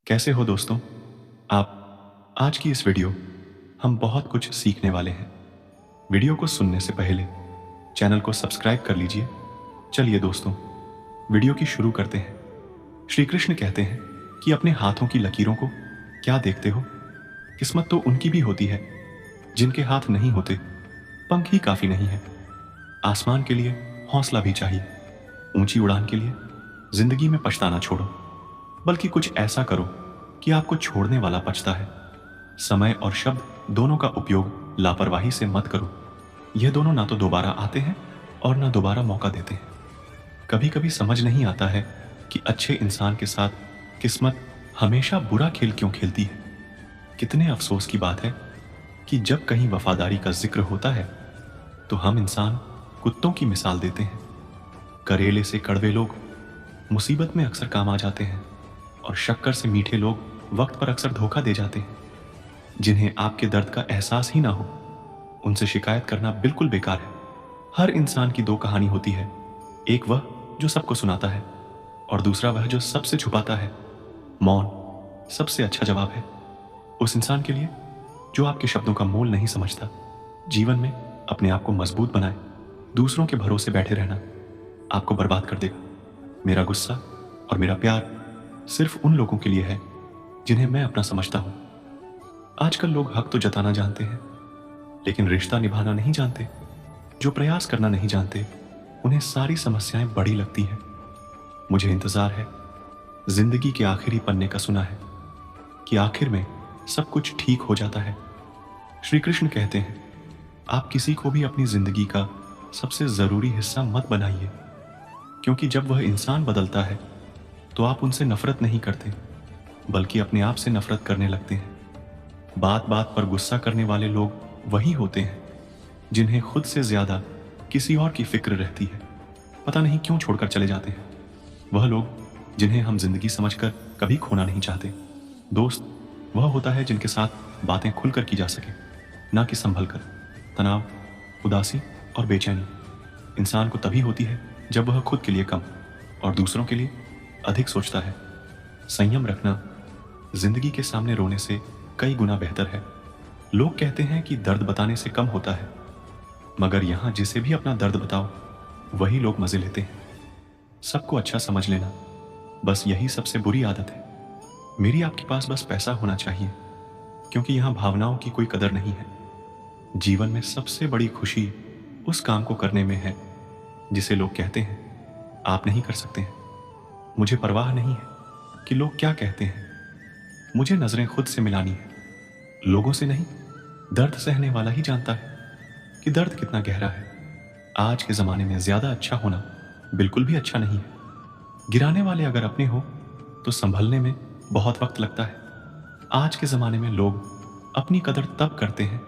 कैसे हो दोस्तों? आप आज की इस वीडियो हम बहुत कुछ सीखने वाले हैं। वीडियो को सुनने से पहले चैनल को सब्सक्राइब कर लीजिए। चलिए दोस्तों, वीडियो की शुरू करते हैं। श्री कृष्ण कहते हैं कि अपने हाथों की लकीरों को क्या देखते हो? किस्मत तो उनकी भी होती है जिनके हाथ नहीं होते, पंख ही काफी नहीं है। आसमान के लिए हौसला भी चाहिए। ऊंची उड़ान के लिए जिंदगी में पछताना छोड़ो, बल्कि कुछ ऐसा करो कि आपको छोड़ने वाला पछता है। समय और शब्द दोनों का उपयोग लापरवाही से मत करो। यह दोनों ना तो दोबारा आते हैं और ना दोबारा मौका देते हैं। कभी कभी समझ नहीं आता है कि अच्छे इंसान के साथ किस्मत हमेशा बुरा खेल क्यों खेलती है। कितने अफसोस की बात है कि जब कहीं वफादारी का जिक्र होता है तो हम इंसान कुत्तों की मिसाल देते हैं। करेले से कड़वे लोग मुसीबत में अक्सर काम आ जाते हैं और शक्कर से मीठे लोग वक्त पर अक्सर धोखा दे जाते हैं। जिन्हें आपके दर्द का एहसास ही ना हो, उनसे शिकायत करना बिल्कुल बेकार है। हर इंसान की दो कहानी होती है, एक वह जो सबको सुनाता है और दूसरा वह जो सबसे छुपाता है। मौन सबसे अच्छा जवाब है उस इंसान के लिए जो आपके शब्दों का मोल नहीं समझता। जीवन में अपने आप को मजबूत बनाए। दूसरों के भरोसे बैठे रहना आपको बर्बाद कर देगा। मेरा गुस्सा और मेरा प्यार सिर्फ उन लोगों के लिए है जिन्हें मैं अपना समझता हूं। आजकल लोग हक तो जताना जानते हैं, लेकिन रिश्ता निभाना नहीं जानते। जो प्रयास करना नहीं जानते, उन्हें सारी समस्याएं बड़ी लगती हैं। मुझे इंतजार है जिंदगी के आखिरी पन्ने का। सुना है कि आखिर में सब कुछ ठीक हो जाता है। श्री कृष्ण कहते हैं, आप किसी को भी अपनी जिंदगी का सबसे जरूरी हिस्सा मत बनाइए, क्योंकि जब वह इंसान बदलता है तो आप उनसे नफरत नहीं करते, बल्कि अपने आप से नफरत करने लगते हैं। बात बात पर गुस्सा करने वाले लोग वही होते हैं जिन्हें खुद से ज्यादा किसी और की फिक्र रहती है। पता नहीं क्यों छोड़कर चले जाते हैं। वह लोग जिन्हें हम जिंदगी समझकर कभी खोना नहीं चाहते। दोस्त वह होता है जिनके साथ बातें खुलकर की जा सके, ना कि संभल कर। तनाव, उदासी और बेचैनी इंसान को तभी होती है जब वह खुद के लिए कम और दूसरों के लिए अधिक सोचता है। संयम रखना जिंदगी के सामने रोने से कई गुना बेहतर है। लोग कहते हैं कि दर्द बताने से कम होता है, मगर यहां जिसे भी अपना दर्द बताओ वही लोग मजे लेते हैं। सबको अच्छा समझ लेना, बस यही सबसे बुरी आदत है। मेरी आपके पास बस पैसा होना चाहिए, क्योंकि यहां भावनाओं की कोई कदर नहीं है। जीवन में सबसे बड़ी खुशी उस काम को करने में है जिसे लोग कहते हैं आप नहीं कर सकते हैं। मुझे परवाह नहीं है कि लोग क्या कहते हैं। मुझे नजरें खुद से मिलानी है, लोगों से नहीं। दर्द सहने वाला ही जानता है कि दर्द कितना गहरा है। आज के जमाने में ज्यादा अच्छा होना बिल्कुल भी अच्छा नहीं है। गिराने वाले अगर अपने हो तो संभलने में बहुत वक्त लगता है। आज के जमाने में लोग अपनी कदर तब करते हैं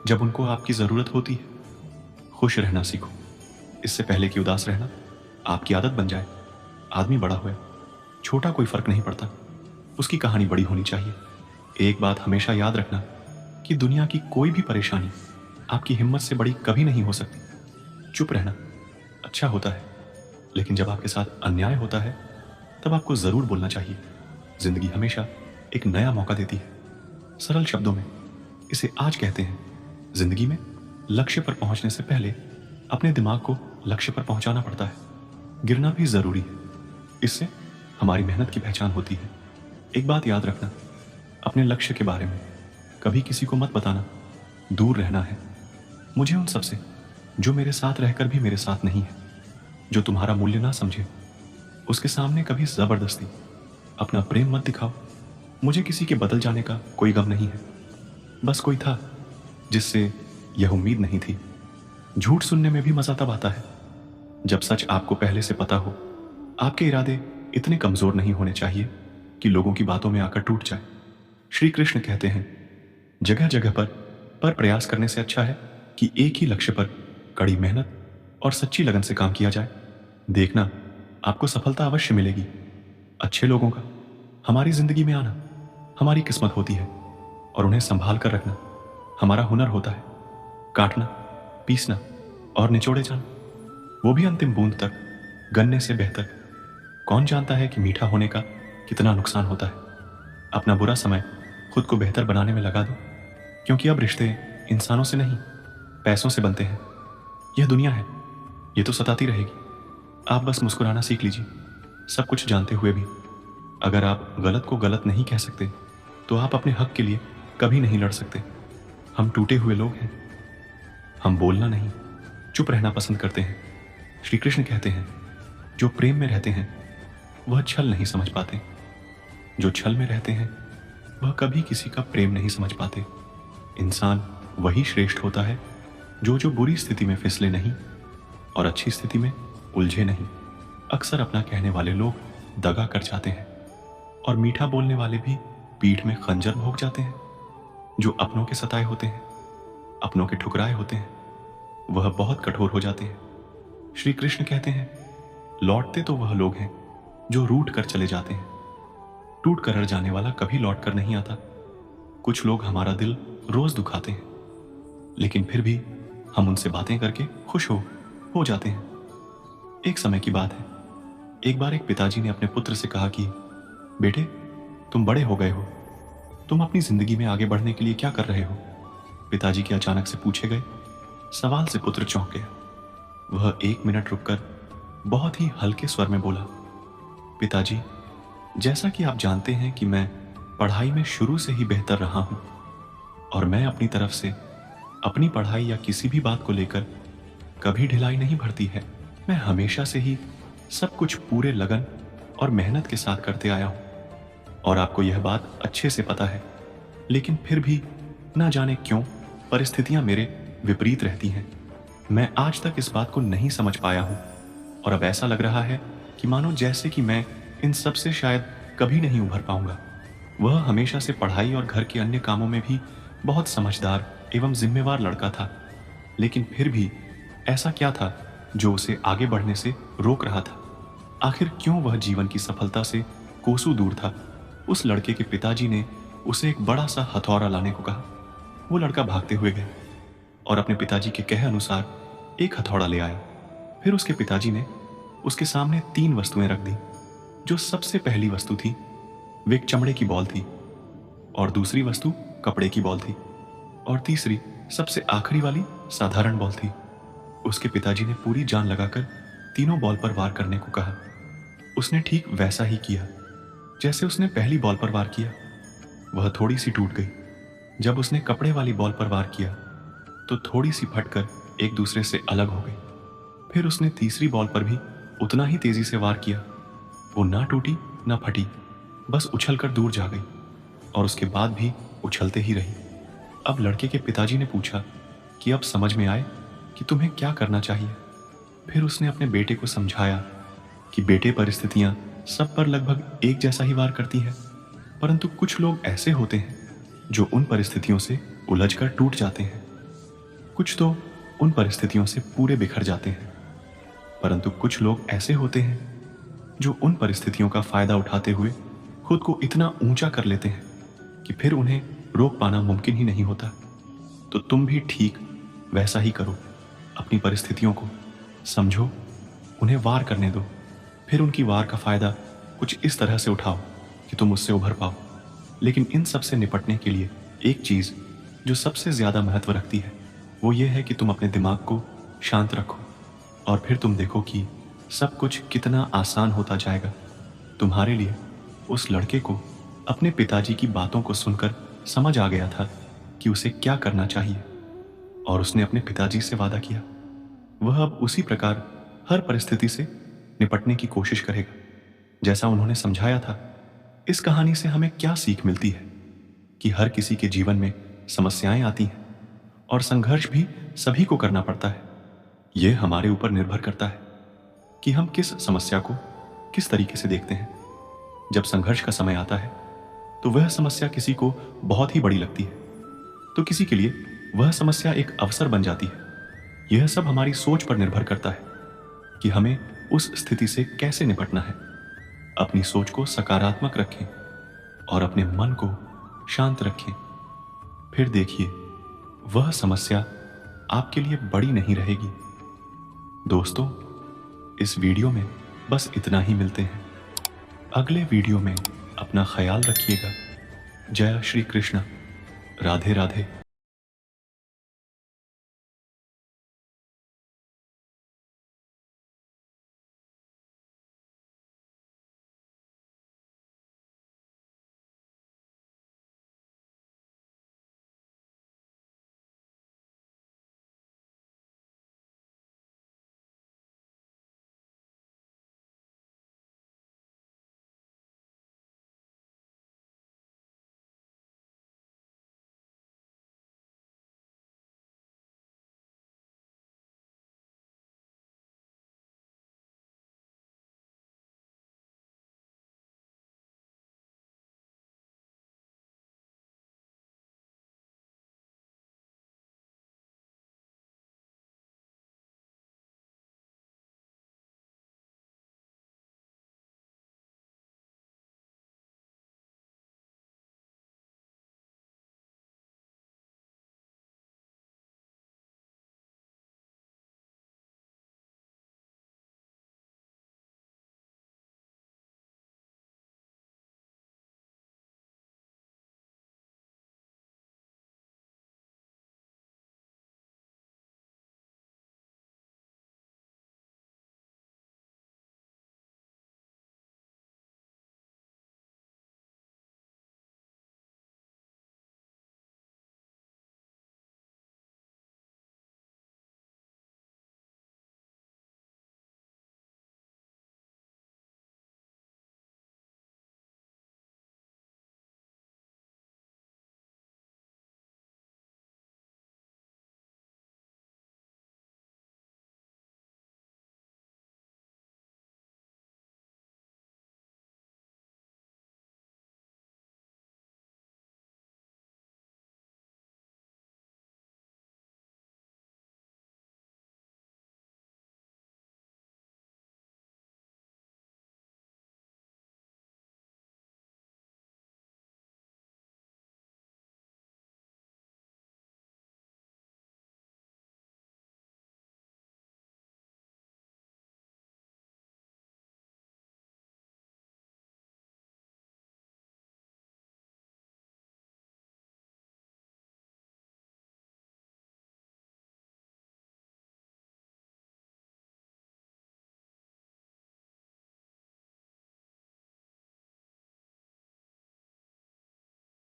जब उनको आपकी जरूरत होती है। खुश रहना सीखो, इससे पहले कि उदास रहना आपकी आदत बन जाए। आदमी बड़ा हुआ, छोटा कोई फर्क नहीं पड़ता, उसकी कहानी बड़ी होनी चाहिए। एक बात हमेशा याद रखना कि दुनिया की कोई भी परेशानी आपकी हिम्मत से बड़ी कभी नहीं हो सकती। चुप रहना अच्छा होता है, लेकिन जब आपके साथ अन्याय होता है तब आपको जरूर बोलना चाहिए। जिंदगी हमेशा एक नया मौका देती है। सरल शब्दों में इसे आज कहते हैं, जिंदगी में लक्ष्य पर पहुंचने से पहले अपने दिमाग को लक्ष्य पर पहुंचाना पड़ता है। गिरना भी जरूरी है, इससे हमारी मेहनत की पहचान होती है। एक बात याद रखना, अपने लक्ष्य के बारे में कभी किसी को मत बताना। दूर रहना है मुझे उन सबसे जो मेरे साथ रहकर भी मेरे साथ नहीं है। जो तुम्हारा मूल्य ना समझे उसके सामने कभी जबरदस्ती अपना प्रेम मत दिखाओ। मुझे किसी के बदल जाने का कोई गम नहीं है, बस कोई था जिससे यह उम्मीद नहीं थी। झूठ सुनने में भी मजा तब आता है जब सच आपको पहले से पता हो। आपके इरादे इतने कमजोर नहीं होने चाहिए कि लोगों की बातों में आकर टूट जाए। श्री कृष्ण कहते हैं, जगह जगह पर प्रयास करने से अच्छा है कि एक ही लक्ष्य पर कड़ी मेहनत और सच्ची लगन से काम किया जाए। देखना आपको सफलता अवश्य मिलेगी। अच्छे लोगों का हमारी जिंदगी में आना हमारी किस्मत होती है और उन्हें संभाल कर रखना हमारा हुनर होता है। काटना, पीसना और निचोड़े जाना, वो भी अंतिम बूंद तक गन्ने से बेहतर। कौन जानता है कि मीठा होने का कितना नुकसान होता है। अपना बुरा समय खुद को बेहतर बनाने में लगा दो, क्योंकि अब रिश्ते इंसानों से नहीं, पैसों से बनते हैं। यह दुनिया है, ये तो सताती रहेगी। आप बस मुस्कुराना सीख लीजिए, सब कुछ जानते हुए भी। अगर आप गलत को गलत नहीं कह सकते तो आप अपने हक के लिए कभी नहीं लड़ सकते। हम टूटे हुए लोग हैं। हम बोलना नहीं, चुप रहना पसंद करते हैं। श्री कृष्ण कहते हैं, जो प्रेम में रहते हैं वह छल नहीं समझ पाते, जो छल में रहते हैं वह कभी किसी का प्रेम नहीं समझ पाते। इंसान वही श्रेष्ठ होता है जो बुरी स्थिति में फिसले नहीं और अच्छी स्थिति में उलझे नहीं। अक्सर अपना कहने वाले लोग दगा कर जाते हैं और मीठा बोलने वाले भी पीठ में खंजर भोंक जाते हैं। जो अपनों के सताए होते हैं, अपनों के ठुकराए होते हैं, वह बहुत कठोर हो जाते हैं। श्री कृष्ण कहते हैं, लौटते तो वह लोग हैं जो रूठ कर चले जाते हैं। टूट कर हट जाने वाला कभी लौट कर नहीं आता। कुछ लोग हमारा दिल रोज दुखाते हैं, लेकिन फिर भी हम उनसे बातें करके खुश हो जाते हैं। एक समय की बात है, एक बार एक पिताजी ने अपने पुत्र से कहा कि बेटे, तुम बड़े हो गए हो, तुम अपनी जिंदगी में आगे बढ़ने के लिए क्या कर रहे हो? पिताजी के अचानक से पूछे गए सवाल से पुत्र चौंक गया। वह 1 मिनट रुककर बहुत ही हल्के स्वर में बोला, पिताजी, जैसा कि आप जानते हैं कि मैं पढ़ाई में शुरू से ही बेहतर रहा हूं और मैं अपनी तरफ से अपनी पढ़ाई या किसी भी बात को लेकर कभी ढिलाई नहीं भरती है। मैं हमेशा से ही सब कुछ पूरे लगन और मेहनत के साथ करते आया हूं और आपको यह बात अच्छे से पता है, लेकिन फिर भी ना जाने क्यों परिस्थितियां मेरे विपरीत रहती हैं। मैं आज तक इस बात को नहीं समझ पाया हूं और अब ऐसा लग रहा है कि मानो जैसे कि मैं इन सब से शायद कभी नहीं उभर पाऊंगा। वह हमेशा से पढ़ाई और घर के अन्य कामों में भी बहुत समझदार एवं जिम्मेवार लड़का था, लेकिन फिर भी ऐसा क्या था जो उसे आगे बढ़ने से रोक रहा था? आखिर क्यों वह जीवन की सफलता से कोसों दूर था? उस लड़के के पिताजी ने उसे एक बड़ा सा हथौड़ा लाने को कहा। वो लड़का भागते हुए गया और अपने पिताजी के कहे अनुसार एक हथौड़ा ले आया। फिर उसके पिताजी ने उसके सामने 3 वस्तुएं रख दी। जो सबसे पहली वस्तु थी वे एक चमड़े की बॉल थी, और दूसरी वस्तु कपड़े की बॉल थी, और तीसरी सबसे आखिरी वाली साधारण बॉल थी। उसके पिताजी ने पूरी जान लगाकर तीनों बॉल पर वार करने को कहा। उसने ठीक वैसा ही किया जैसे उसने पहली बॉल पर वार किया। वह थोड़ी सी टूट गई। जब उसने कपड़े वाली बॉल पर वार किया तो थोड़ी सी फटकर एक दूसरे से अलग हो गई। फिर उसने तीसरी बॉल पर भी उतना ही तेजी से वार किया। वो ना टूटी ना फटी, बस उछलकर दूर जा गई और उसके बाद भी उछलते ही रही। अब लड़के के पिताजी ने पूछा कि अब समझ में आए कि तुम्हें क्या करना चाहिए। फिर उसने अपने बेटे को समझाया कि बेटे, परिस्थितियां सब पर लगभग एक जैसा ही वार करती है, परंतु कुछ लोग ऐसे होते हैं जो उन परिस्थितियों से उलझकर टूट जाते हैं। कुछ तो उन परिस्थितियों से पूरे बिखर जाते हैं, परंतु कुछ लोग ऐसे होते हैं जो उन परिस्थितियों का फायदा उठाते हुए खुद को इतना ऊंचा कर लेते हैं कि फिर उन्हें रोक पाना मुमकिन ही नहीं होता। तो तुम भी ठीक वैसा ही करो। अपनी परिस्थितियों को समझो, उन्हें वार करने दो, फिर उनकी वार का फायदा कुछ इस तरह से उठाओ कि तुम उससे उभर पाओ। लेकिन इन सब से निपटने के लिए एक चीज जो सबसे ज्यादा महत्व रखती है वो ये है कि तुम अपने दिमाग को शांत रखो, और फिर तुम देखो कि सब कुछ कितना आसान होता जाएगा। तुम्हारे लिए उस लड़के को अपने पिताजी की बातों को सुनकर समझ आ गया था कि उसे क्या करना चाहिए, और उसने अपने पिताजी से वादा किया वह अब उसी प्रकार हर परिस्थिति से निपटने की कोशिश करेगा जैसा उन्होंने समझाया था। इस कहानी से हमें क्या सीख मिलती है कि हर किसी के जीवन में समस्याएं आती हैं और संघर्ष भी सभी को करना पड़ता है। यह हमारे ऊपर निर्भर करता है कि हम किस समस्या को किस तरीके से देखते हैं। जब संघर्ष का समय आता है तो वह समस्या किसी को बहुत ही बड़ी लगती है, तो किसी के लिए वह समस्या एक अवसर बन जाती है। यह सब हमारी सोच पर निर्भर करता है कि हमें उस स्थिति से कैसे निपटना है। अपनी सोच को सकारात्मक रखें और अपने मन को शांत रखें। फिर देखिए, वह समस्या आपके लिए बड़ी नहीं रहेगी। दोस्तों, इस वीडियो में बस इतना ही। मिलते हैं अगले वीडियो में। अपना ख्याल रखिएगा। जय श्री कृष्ण। राधे राधे।